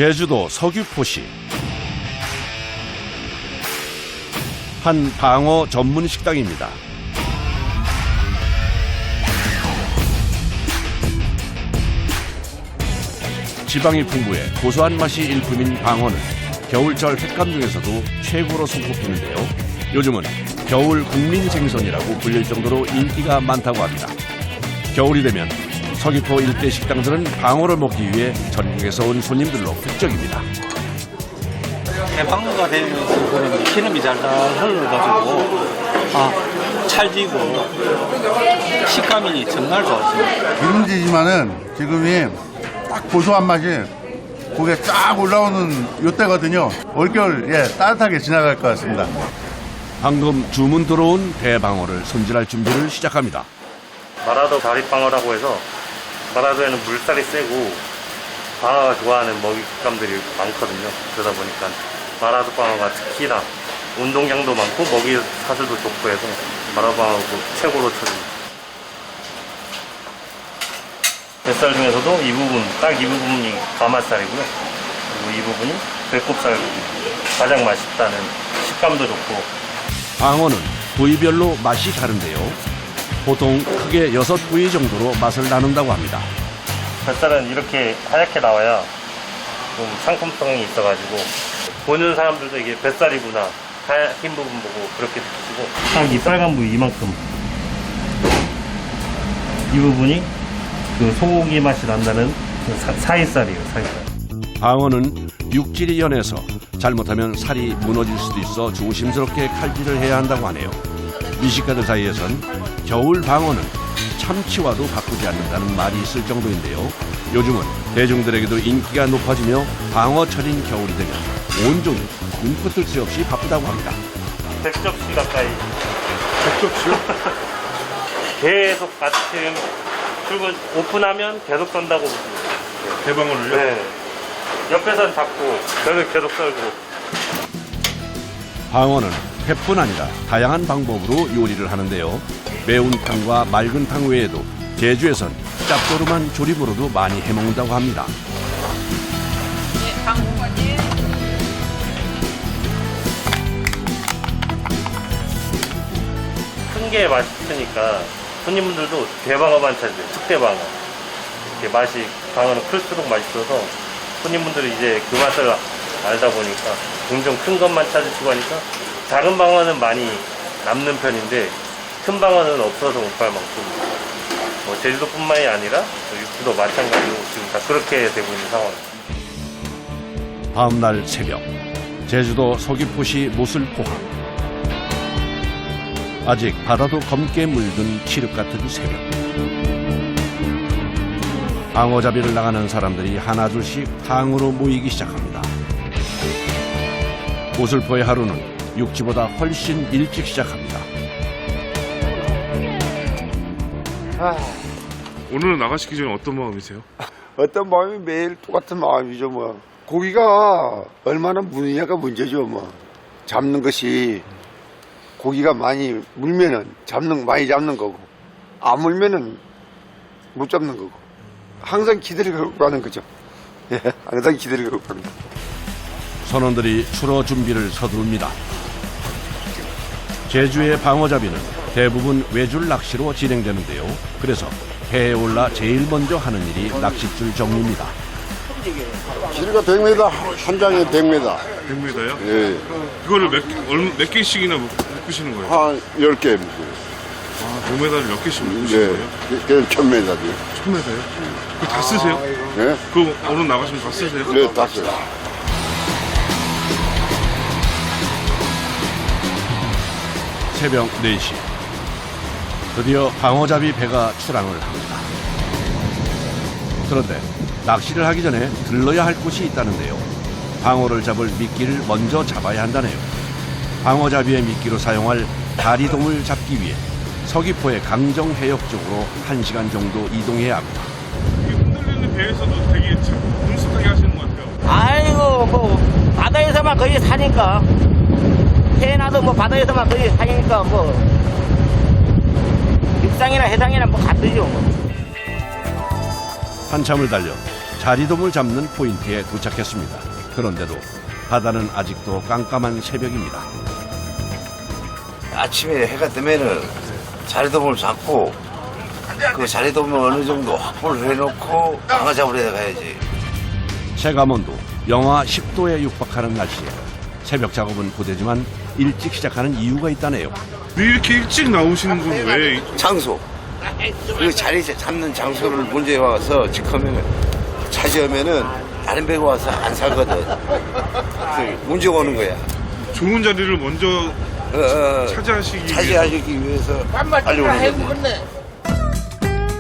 제주도 서귀포시 한 방어 전문 식당입니다. 지방이 풍부해 고소한 맛이 일품인 방어는 겨울철 횟감 중에서도 최고로 손꼽히는데요. 요즘은 겨울 국민 생선이라고 불릴 정도로 인기가 많다고 합니다. 겨울이 되면 서귀포 일대 식당들은 방어를 먹기 위해 전국에서 온 손님들로 북적입니다. 대방어가 되면서 그런 기름이 잘 흘러가지고 찰지고 식감이 정말 좋았습니다. 기름지지만은 지금이 딱 고소한 맛이 고기에 쫙 올라오는 요때거든요. 올겨울 따뜻하게 지나갈 것 같습니다. 방금 주문 들어온 대방어를 손질할 준비를 시작합니다. 마라도 다리방어라고 해서 마라도에는 물살이 세고 방어가 좋아하는 먹잇감들이 많거든요. 그러다 보니까 마라도 방어가 특히나 운동량도 많고 먹이 사슬도 좋고 해서 마라방어가 최고로 쳐집니다. 뱃살 중에서도 이 부분, 딱 이 부분이 가마살이고요. 그리고 이 부분이 배꼽살 부분. 가장 맛있다는 식감도 좋고. 방어는 부위별로 맛이 다른데요. 보통 크게 6부위 정도로 맛을 나눈다고 합니다. 뱃살은 이렇게 하얗게 나와야 좀 상품성이 있어가지고 보는 사람들도 이게 뱃살이구나 흰 부분 보고 그렇게 느끼시고 딱 이 빨간 부위 이만큼 이 부분이 그 소고기 맛이 난다는 사이살이에요. 사이살. 방어는 육질이 연해서 잘못하면 살이 무너질 수도 있어 조심스럽게 칼질을 해야 한다고 하네요. 미식가들 사이에선 겨울 방어는 참치와도 바꾸지 않는다는 말이 있을 정도인데요. 요즘은 대중들에게도 인기가 높아지며 방어철인 겨울이 되면 온종일 눈코 뜰 새 없이 바쁘다고 합니다. 100접시 가까이. 100접시요? 계속 아침 출근 오픈하면 계속 썬다고 보시면 돼요. 대방어를요? 네. 옆에선 잡고 저는 계속 썰고. 방어는 회뿐 아니라 다양한 방법으로 요리를 하는데요. 매운 탕과 맑은 탕 외에도 제주에선 짭조름한 조림으로도 많이 해먹는다고 합니다. 큰 게 맛있으니까 손님분들도 대방어만 찾으세요. 특대방어. 이렇게 맛이 방어는 클수록 맛있어서 손님분들이 이제 그 맛을 알다 보니까 종종 큰 것만 찾으시고 하니까 작은 방어는 많이 남는 편인데 큰 방어는 없어서 못 팔 만큼 뭐 제주도뿐만이 아니라 육지도 마찬가지로 지금 다 그렇게 되고 있는 상황입니다. 다음 날 새벽 제주도 서귀포시 모슬포항. 아직 바다도 검게 물든 칠흑 같은 새벽. 방어잡이를 나가는 사람들이 하나둘씩 항으로 모이기 시작합니다. 모슬포의 하루는 육지보다 훨씬 일찍 시작합니다. 오늘은 나가시기 전에 어떤 마음이세요? 어떤 마음이 매일 똑같은 마음이죠 뭐. 고기가 얼마나 무느냐가 문제죠 뭐. 잡는 것이 고기가 많이 물면은 많이 잡는 거고 안 물면은 못 잡는 거고 항상 기대를 걸고 가는 거죠. 예, 항상 기대를 걸고 가는 거죠. 선원들이 출어 준비를 서두릅니다. 제주의 방어잡이는 대부분 외줄 낚시로 진행되는데요. 그래서 해에 올라 제일 먼저 하는 일이 낚싯줄 정리입니다. 길이가 100m, 한 장에 100m. 100m요? 예, 그거를 몇 개씩이나 묶으시는 거예요? 한 10개. 아, 100m를 몇 개씩 묶으시는 예, 거예요? 그냥 1000m죠. 1000m요? 그거 다 쓰세요? 예? 그거 오늘 나가시면 다 쓰세요? 네, 다 써요. 새벽 4시. 드디어 방어잡이 배가 출항을 합니다. 그런데 낚시를 하기 전에 들러야 할 곳이 있다는데요. 방어를 잡을 미끼를 먼저 잡아야 한다네요. 방어잡이의 미끼로 사용할 다리돔을 잡기 위해 서귀포의 강정 해역 쪽으로 1시간 정도 이동해야 합니다. 이 흔들리는 배에서도 되게 참 능숙하게 하시는 것 같아요. 아이고 뭐 바다에서만 거의 사니까 해나도 뭐 바다에서만 거의 사니까 뭐 육상이나 해상이나 뭐 같으죠. 한참을 달려 자리돔을 잡는 포인트에 도착했습니다. 그런데도 바다는 아직도 깜깜한 새벽입니다. 아침에 해가 뜨면은 자리돔을 잡고 그 자리돔을 어느 정도 확보를 해놓고 방어 잡으러 가야지. 체감온도 영하 10도에 육박하는 날씨에 새벽 작업은 고되지만 일찍 시작하는 이유가 있다네요. 왜 이렇게 일찍 나오시는 건 왜? 장소. 그 자리 잡는 장소를 먼저 와서 직하면은 차지하면은 다른 배가 와서 안 사거든. 그 문제가 오는 거야. 좋은 자리를 먼저 차지하시기 위해서 빨리 오는 거지.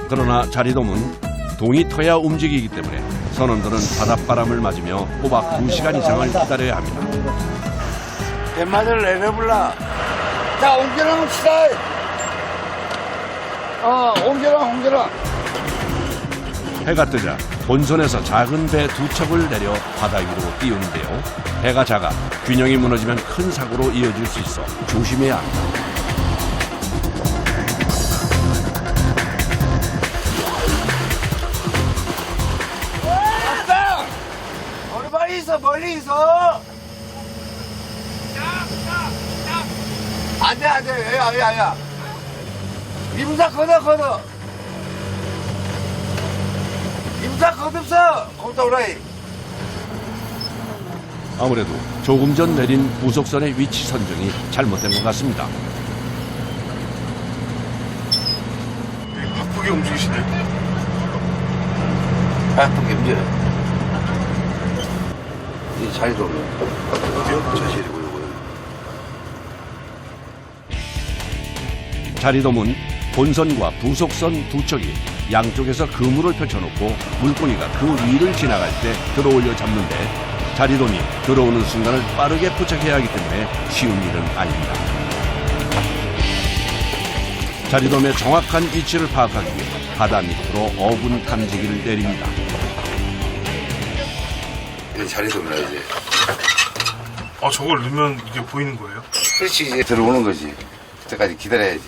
그러나 자리돔은 동이 터야 움직이기 때문에 선원들은 바닷바람을 맞으며 꼬박 2시간 이상을 기다려야 합니다. 뱃마늘 내려불라. 자, 옮겨라 치다. 옮겨라. 해가 뜨자 본선에서 작은 배 2척을 내려 바다 위로 띄우는데요. 배가 작아 균형이 무너지면 큰 사고로 이어질 수 있어 조심해야 합니다. 멀리 있어. 안 돼. 야. 임사 걷어. 임사 걷었어. 거기다 오라이. 아무래도 조금 전 내린 부속선의 위치 선정이 잘못된 것 같습니다. 바쁘게 움직이시네. 바쁘게 움직여. 이 자리돔이 어디요? 자실이고 요거요. 자리돔은 본선과 부속선 2척이 양쪽에서 그물을 펼쳐놓고 물고기가 그 위를 지나갈 때 들어올려 잡는데 자리돔이 들어오는 순간을 빠르게 포착해야 하기 때문에 쉬운 일은 아닙니다. 자리돔의 정확한 위치를 파악하기 위해 바다 밑으로 어분 탐지기를 내립니다. 자리돔이라 이제. 저걸 넣으면 이게 보이는 거예요? 그렇지, 이제 들어오는 거지. 그때까지 기다려야지.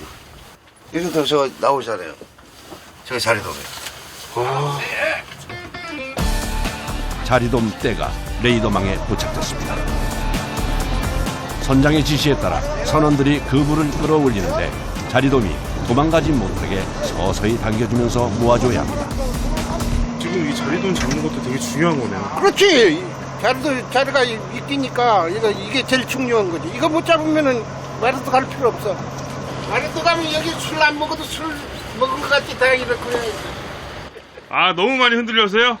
이렇게 저 나오잖아요. 저게 자리돔이에요. 자리돔 떼가 레이더망에 도착됐습니다. 선장의 지시에 따라 선원들이 그물을 끌어올리는데 자리돔이 도망가지 못하게 서서히 당겨주면서 모아줘야 합니다. 지금 이 자리돔 잡는 것도 되게 중요한 거네요. 그렇지. 자리가 있기니까 이게 제일 중요한 거지. 이거 못 잡으면은 마라도 갈 필요 없어. 마라도 가면 여기 술 안 먹어도 술 먹은 것 같이 다 이렇게 그냥. 너무 많이 흔들려서요?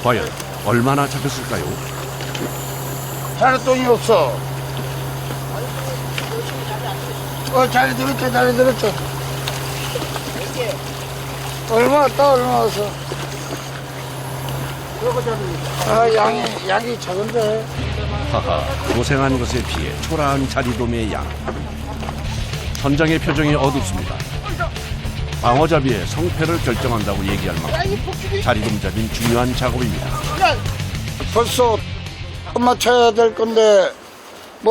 과연 얼마나 잡혔을까요? 자리 돈이 없어. 자리 들었죠. 얼마 왔어. 양이 적은데. 하하, 고생한 것에 비해 초라한 자리돔의 양. 선장의 표정이 어둡습니다. 방어잡이의 성패를 결정한다고 얘기할 만큼 자리돔 잡인 중요한 작업입니다. 벌써 맞춰야 될 건데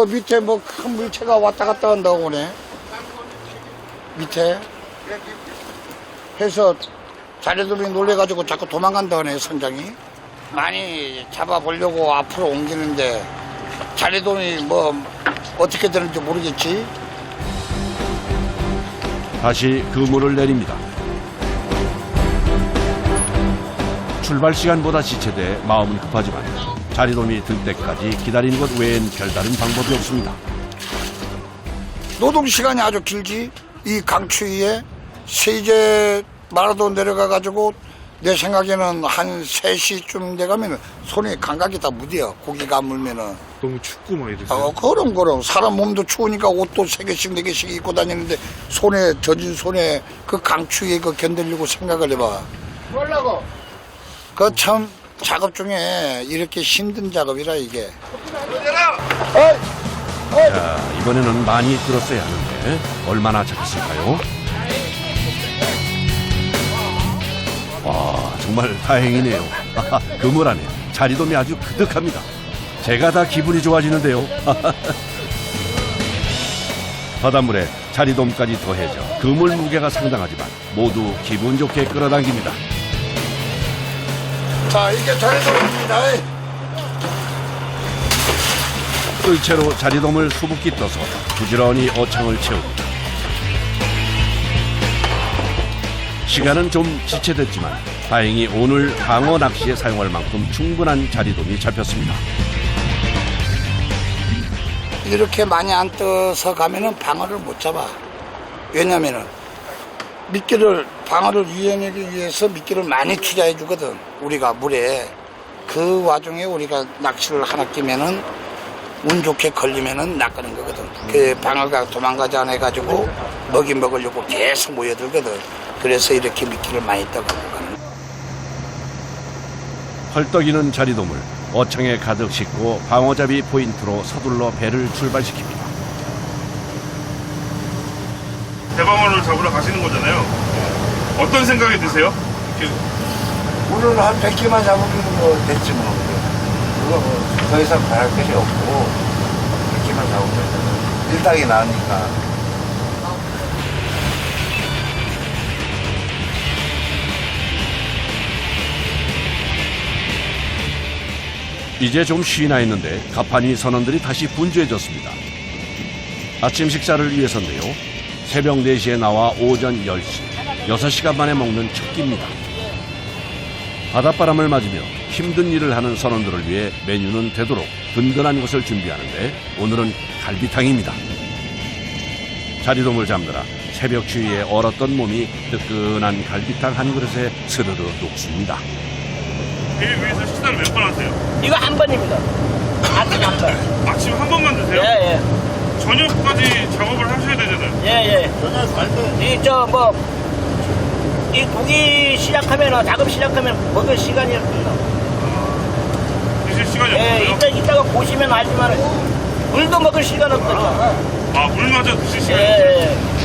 밑에 큰 물체가 왔다 갔다 한다고 그러네. 밑에 해서 자리돔이 놀래가지고 자꾸 도망간다고 하네, 선장이. 많이 잡아보려고 앞으로 옮기는데 자리돔이 어떻게 되는지 모르겠지. 다시 그물을 내립니다. 출발 시간보다 지체돼 마음은 급하지만 자리돔이 들 때까지 기다리는 것 외엔 별다른 방법이 없습니다. 노동 시간이 아주 길지. 이 강추위에 세제 마라도 내려가가지고 내 생각에는 한 3시쯤 돼가면 손에 감각이 다 무뎌. 고기가 물면은. 너무 춥고 막 이러세요? 그럼. 사람 몸도 추우니까 옷도 3개씩 4개씩 입고 다니는데 젖은 손에 그 강추위에 견디려고 생각을 해봐. 뭐라고? 그 참 작업 중에 이렇게 힘든 작업이라 이게. 자, 이번에는 많이 들었어야 하는데 얼마나 잡혔을까요? 와, 정말 다행이네요. 그물 안에 자리돔이 아주 그득합니다. 제가 다 기분이 좋아지는데요. 바닷물에 자리돔까지 더해져 그물 무게가 상당하지만 모두 기분 좋게 끌어당깁니다. 자, 이게 자리돔입니다. 뜰채로 자리돔을 수북히 떠서 부지런히 어창을 채웁니다. 시간은 좀 지체됐지만 다행히 오늘 방어 낚시에 사용할 만큼 충분한 자리돔이 잡혔습니다. 이렇게 많이 안 떠서 가면은 방어를 못 잡아. 왜냐면은 미끼를 방어를 이겨내기 위해서 미끼를 많이 투자해 주거든. 우리가 물에 그 와중에 우리가 낚시를 하나 끼면은 운 좋게 걸리면은 낚는 거거든. 그 방어가 도망가지 않아 가지고 먹이 먹으려고 계속 모여들거든. 그래서 이렇게 미끼를 많이 떠가는 거는. 헐떡이는 자리돔을 어창에 가득 싣고 방어잡이 포인트로 서둘러 배를 출발시킵니다. 대방어를 잡으러 가시는 거잖아요. 어떤 생각이 드세요? 이렇게 오늘 한 100개만 잡으면 뭐 됐지 뭐. 그거 뭐 더 이상 바랄 것이 없고 100개만 잡으면 일당이 나으니까. 이제 좀 쉬나 했는데 가판이 선원들이 다시 분주해졌습니다. 아침 식사를 위해서인데요. 새벽 4시에 나와 오전 10시, 6시간 만에 먹는 첫 끼입니다. 바닷바람을 맞으며 힘든 일을 하는 선원들을 위해 메뉴는 되도록 든든한 것을 준비하는데 오늘은 갈비탕입니다. 자리돔을 잡느라 새벽 추위에 얼었던 몸이 뜨끈한 갈비탕 한 그릇에 스르르 녹습니다. 배 위에서 식사를 몇 번 하세요? 이거 한 번입니다. 아침 한 번. 아침 한 번만 드세요? 예, 예. 저녁까지 작업을 하셔야 되잖아요. 예, 예. 이 고기 시작하면, 작업 시작하면 먹을 시간이 없습니다. 드실 시간이 예, 없어요? 이따가 보시면 알지만, 물도 먹을 시간 없거든요. 아, 물마저 드실 시간이 예, 없어요? 예.